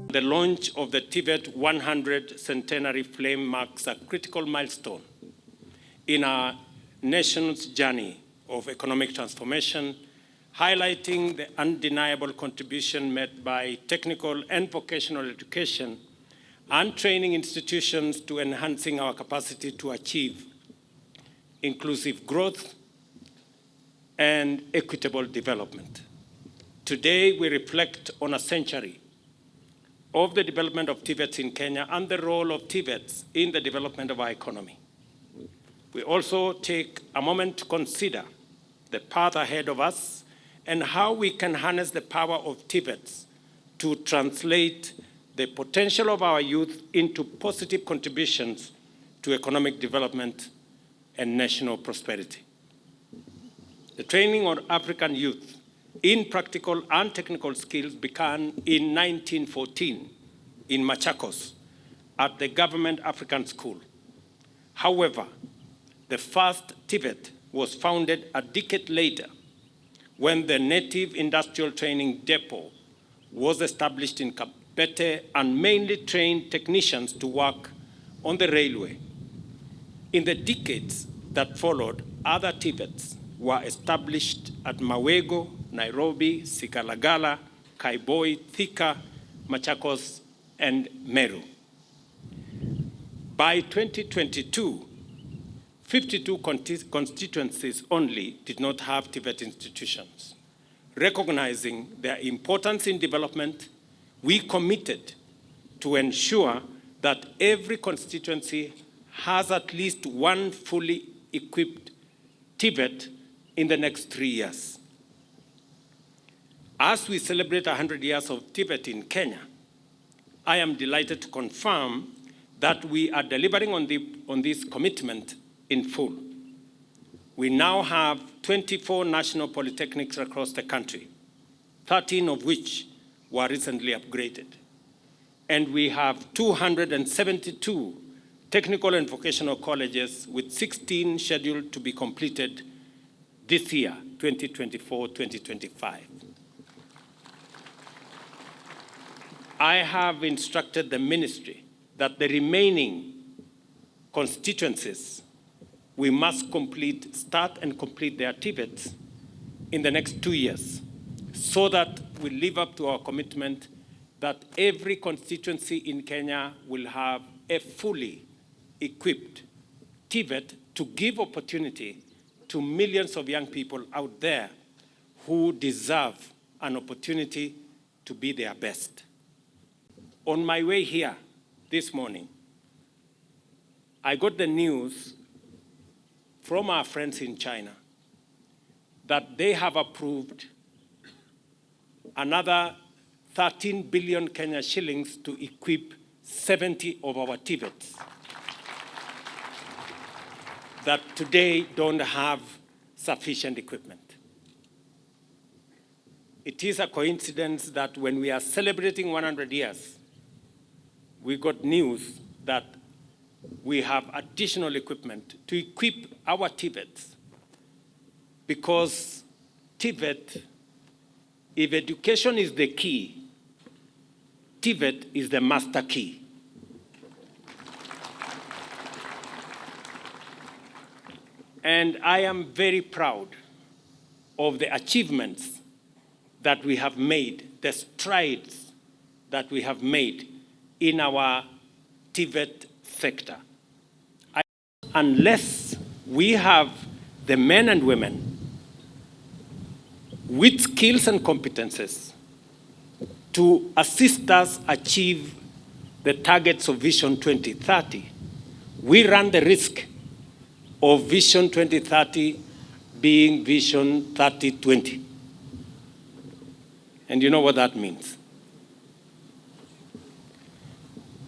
The launch of the Tibet 100 Centenary Flame marks a critical milestone in our nation's journey of economic transformation, highlighting the undeniable contribution made by technical and vocational education and training institutions to enhancing our capacity to achieve inclusive growth and equitable development. Today, we reflect on a century of the development of Tibet in Kenya and the role of Tibet in the development of our economy. We also take a moment to consider the path ahead of us and how we can harness the power of Tibet to translate the potential of our youth into positive contributions to economic development and national prosperity. The training of African youth in practical and technical skills began in 1914 in Machakos at the Government African School. However, the first Tibet was founded a decade later when the Native Industrial Training Depot was established in Kabete and mainly trained technicians to work on the railway. In the decades that followed, other Tibets were established at Mawego, Nairobi, Sigalagala, Kaiboi, Thika, Machakos, and Meru. By 2022, 52 constituencies only did not have Tibet institutions. Recognizing their importance in development, we committed to ensure that every constituency has at least one fully equipped Tibet in the next 3 years. As we celebrate 100 years of Tibet in Kenya, I am delighted to confirm that we are delivering on this commitment in full. We now have 24 national polytechnics across the country, 13 of which were recently upgraded. And we have 272 technical and vocational colleges, with 16 scheduled to be completed this year, 2024-2025. I have instructed the ministry that the remaining constituencies, we must start and complete their Tibet in the next 2 years, so that we live up to our commitment that every constituency in Kenya will have a fully equipped Tibet to give opportunity to millions of young people out there who deserve an opportunity to be their best. On my way here this morning, I got the news from our friends in China that they have approved another 13 billion Kenya shillings to equip 70 of our Tibets that today don't have sufficient equipment. It is a coincidence that when we are celebrating 100 years, we got news that we have additional equipment to equip our Tibets, because Tibet, if education is the key, Tibet is the master key. And I am very proud of the achievements that we have made, the strides that we have made in our Tibet sector. Unless we have the men and women with skills and competences to assist us achieve the targets of Vision 2030, we run the risk of Vision 2030 being Vision 3020. And you know what that means.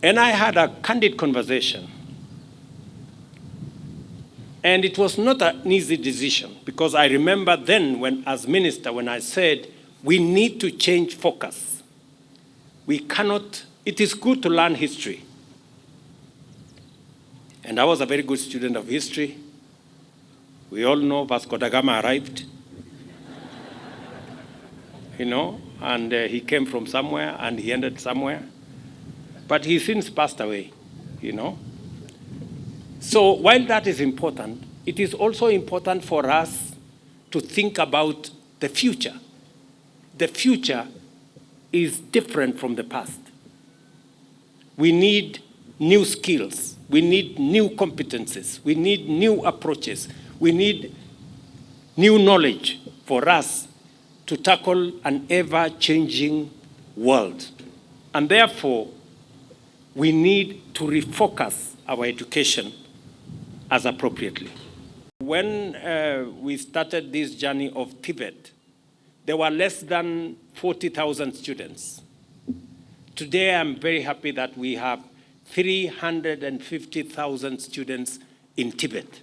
And I had a candid conversation. And it was not an easy decision, because I remember then, when, as minister, when I said, we need to change focus. We cannot, it is good to learn history. And I was a very good student of history. We all know Vasco da Gama arrived. and he came from somewhere and he ended somewhere. But he since passed away, So while that is important, it is also important for us to think about the future. The future is different from the past. We need new skills. We need new competences. We need new approaches. We need new knowledge for us to tackle an ever-changing world. And therefore, we need to refocus our education as appropriately. When we started this journey of Tibet, there were less than 40,000 students. Today, I'm very happy that we have 350,000 students in Tibet.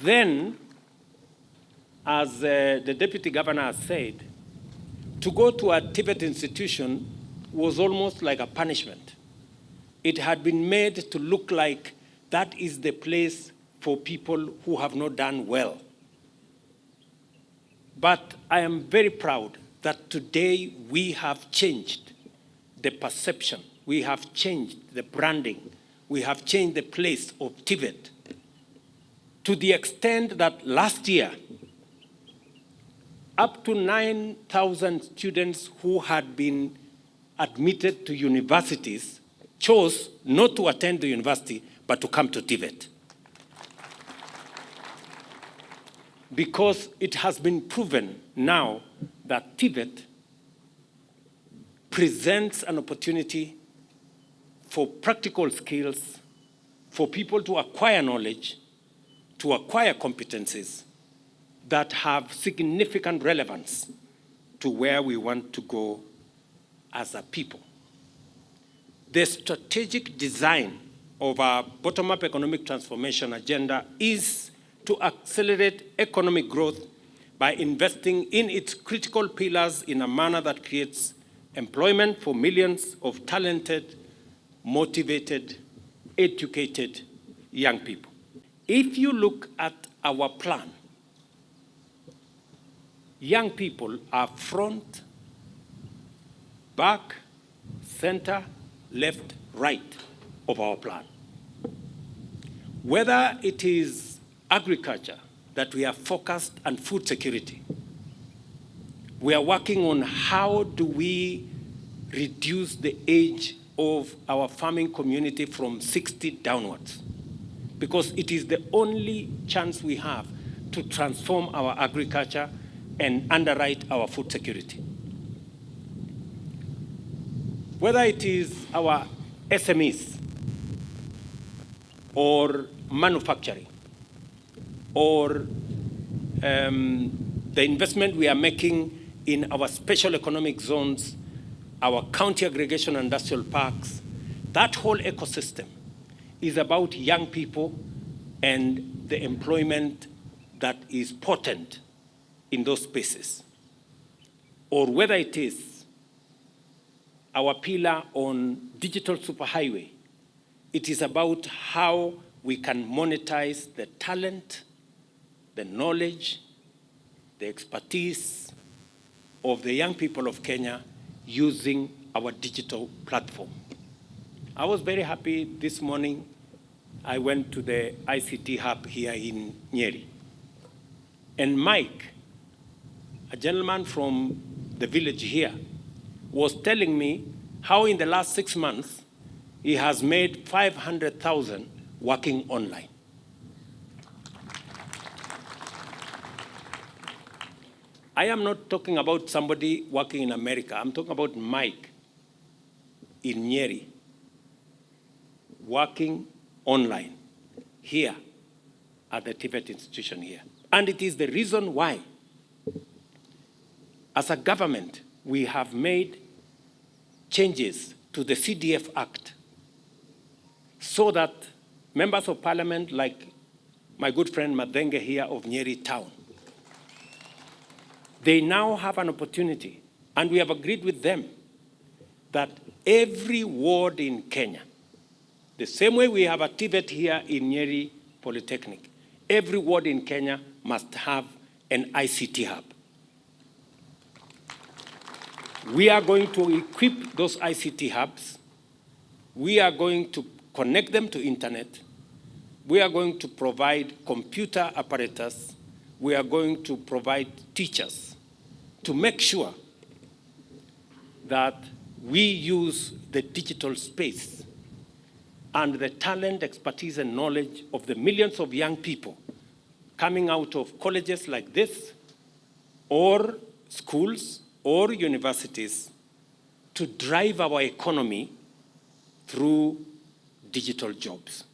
Then, as the deputy governor has said, to go to a Tibet institution was almost like a punishment. It had been made to look like that is the place for people who have not done well. But I am very proud that today we have changed the perception. We have changed the branding. We have changed the place of Tibet to the extent that last year, up to 9,000 students who had been admitted to universities chose not to attend the university, but to come to Tibet. Because it has been proven now that Tibet presents an opportunity for practical skills, for people to acquire knowledge, to acquire competencies that have significant relevance to where we want to go as a people. The strategic design of our bottom-up economic transformation agenda is to accelerate economic growth by investing in its critical pillars in a manner that creates employment for millions of talented, motivated, educated young people. If you look at our plan, young people are front, back, center, left, right of our plan. Whether it is agriculture that we are focused on food security, we are working on how do we reduce the age of our farming community from 60 downwards, because it is the only chance we have to transform our agriculture and underwrite our food security. Whether it is our SMEs or manufacturing or the investment we are making in our special economic zones, our county aggregation industrial parks, that whole ecosystem is about young people and the employment that is potent in those spaces. Or whether it is our pillar on digital superhighway, it is about how we can monetize the talent, the knowledge, the expertise of the young people of Kenya using our digital platform. I was very happy this morning. I went to the ICT hub here in Nyeri. And Mike, a gentleman from the village here, was telling me how in the last 6 months he has made 500,000 working online. I am not talking about somebody working in America. I'm talking about Mike in Nyeri, working online here at the Tibet institution here. And it is the reason why, as a government, we have made changes to the CDF Act so that members of parliament like my good friend Madenge here of Nyeri town, they now have an opportunity, and we have agreed with them that every ward in Kenya, the same way we have a Tibet here in Nyeri Polytechnic, every ward in Kenya must have an ICT hub. We are going to equip those ICT hubs. We are going to connect them to internet. We are going to provide computer apparatus. We are going to provide teachers to make sure that we use the digital space and the talent, expertise, and knowledge of the millions of young people coming out of colleges like this, or schools, or universities, to drive our economy through digital jobs.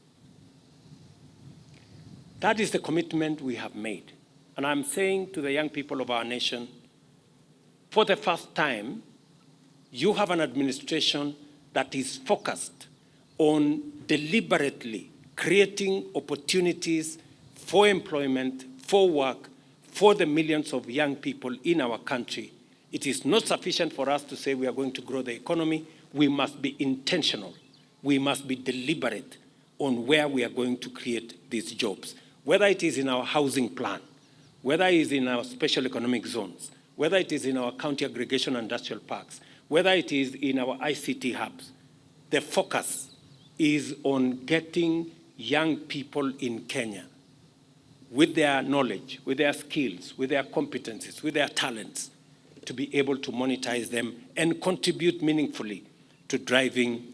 That is the commitment we have made. And I'm saying to the young people of our nation, for the first time, you have an administration that is focused on deliberately creating opportunities for employment, for work, for the millions of young people in our country. It is not sufficient for us to say we are going to grow the economy. We must be intentional. We must be deliberate on where we are going to create these jobs, whether it is in our housing plan, whether it is in our special economic zones, whether it is in our county aggregation industrial parks, whether it is in our ICT hubs. The focus is on getting young people in Kenya with their knowledge, with their skills, with their competencies, with their talents, to be able to monetize them and contribute meaningfully to driving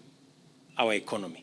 our economy.